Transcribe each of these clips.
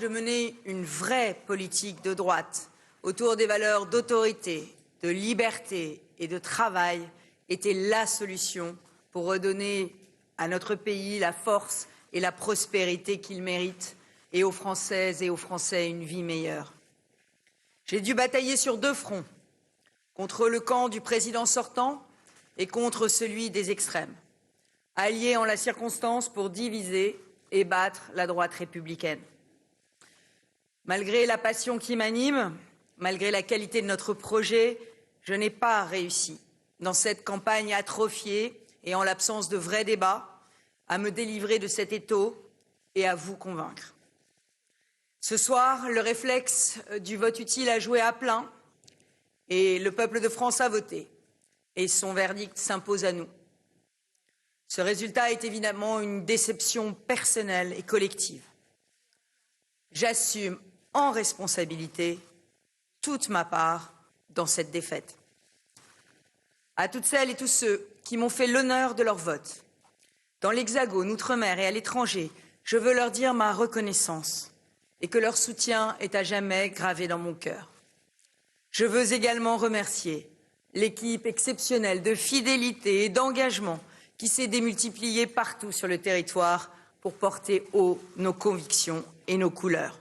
de mener une vraie politique de droite autour des valeurs d'autorité, de liberté et de travail était la solution pour redonner à notre pays la force et la prospérité qu'il mérite et aux Françaises et aux Français une vie meilleure. J'ai dû batailler sur deux fronts, contre le camp du président sortant et contre celui des extrêmes, alliés en la circonstance pour diviser et battre la droite républicaine. Malgré la passion qui m'anime, malgré la qualité de notre projet, je n'ai pas réussi, dans cette campagne atrophiée et en l'absence de vrais débats, à me délivrer de cet étau et à vous convaincre. Ce soir, le réflexe du vote utile a joué à plein et le peuple de France a voté. Et son verdict s'impose à nous. Ce résultat est évidemment une déception personnelle et collective. J'assume en responsabilité toute ma part dans cette défaite. À toutes celles et tous ceux qui m'ont fait l'honneur de leur vote, dans l'Hexagone, Outre-mer et à l'étranger, je veux leur dire ma reconnaissance et que leur soutien est à jamais gravé dans mon cœur. Je veux également remercier l'équipe exceptionnelle de fidélité et d'engagement qui s'est démultipliée partout sur le territoire pour porter haut nos convictions et nos couleurs.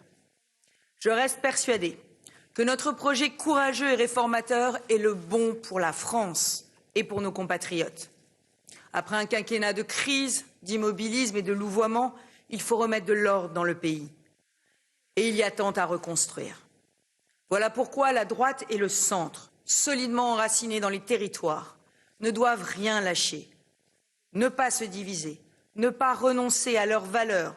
Je reste persuadée que notre projet courageux et réformateur est le bon pour la France et pour nos compatriotes. Après un quinquennat de crise, d'immobilisme et de louvoiement, il faut remettre de l'ordre dans le pays. Et il y a tant à reconstruire. Voilà pourquoi la droite et le centre, solidement enracinés dans les territoires, ne doivent rien lâcher, ne pas se diviser, ne pas renoncer à leurs valeurs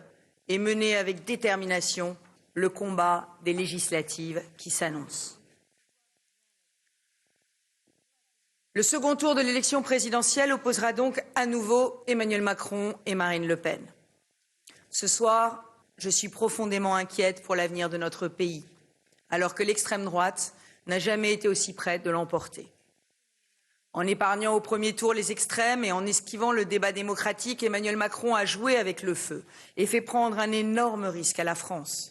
et mener avec détermination le combat des législatives qui s'annoncent. Le second tour de l'élection présidentielle opposera donc à nouveau Emmanuel Macron et Marine Le Pen. Ce soir, je suis profondément inquiète pour l'avenir de notre pays, alors que l'extrême droite n'a jamais été aussi prête de l'emporter. En épargnant au premier tour les extrêmes et en esquivant le débat démocratique, Emmanuel Macron a joué avec le feu et fait prendre un énorme risque à la France.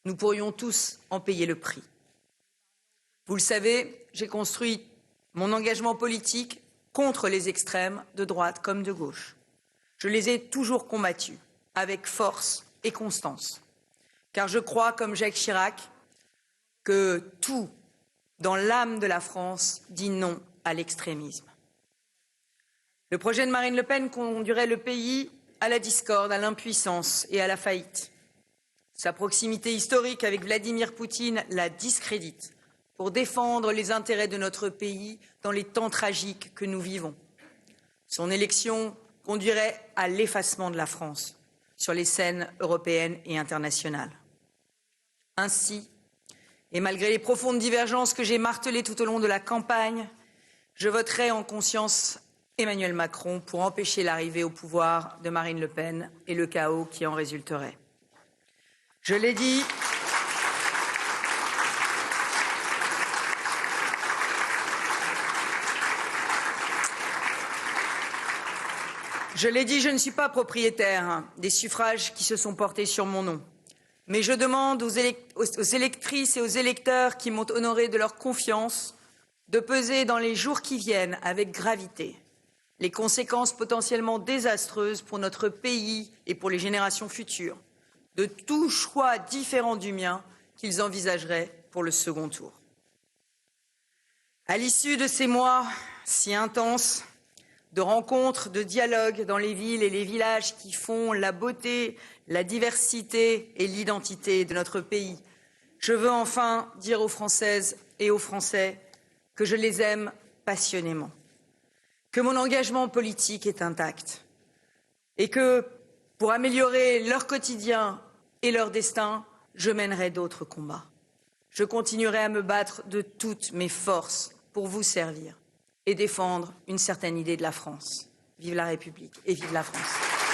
Nous pourrions tous en payer le prix. Vous le savez, j'ai construit mon engagement politique contre les extrêmes de droite comme de gauche. Je les ai toujours combattus avec force et constance, car je crois, comme Jacques Chirac, que tout dans l'âme de la France dit non à l'extrémisme. Le projet de Marine Le Pen conduirait le pays à la discorde, à l'impuissance et à la faillite. Sa proximité historique avec Vladimir Poutine la discrédite pour défendre les intérêts de notre pays dans les temps tragiques que nous vivons. Son élection conduirait à l'effacement de la France sur les scènes européennes et internationales. Ainsi, et malgré les profondes divergences que j'ai martelées tout au long de la campagne, je voterai en conscience Emmanuel Macron pour empêcher l'arrivée au pouvoir de Marine Le Pen et le chaos qui en résulterait. Je l'ai dit, je ne suis pas propriétaire des suffrages qui se sont portés sur mon nom. Mais je demande aux électrices et aux électeurs qui m'ont honoré de leur confiance de peser dans les jours qui viennent avec gravité les conséquences potentiellement désastreuses pour notre pays et pour les générations futures de tout choix différent du mien qu'ils envisageraient pour le second tour. À l'issue de ces mois si intenses, de rencontres, de dialogues dans les villes et les villages qui font la beauté, la diversité et l'identité de notre pays, je veux enfin dire aux Françaises et aux Français que je les aime passionnément, que mon engagement politique est intact et que, pour améliorer leur quotidien et leur destin, je mènerai d'autres combats. Je continuerai à me battre de toutes mes forces pour vous servir et défendre une certaine idée de la France. Vive la République et vive la France.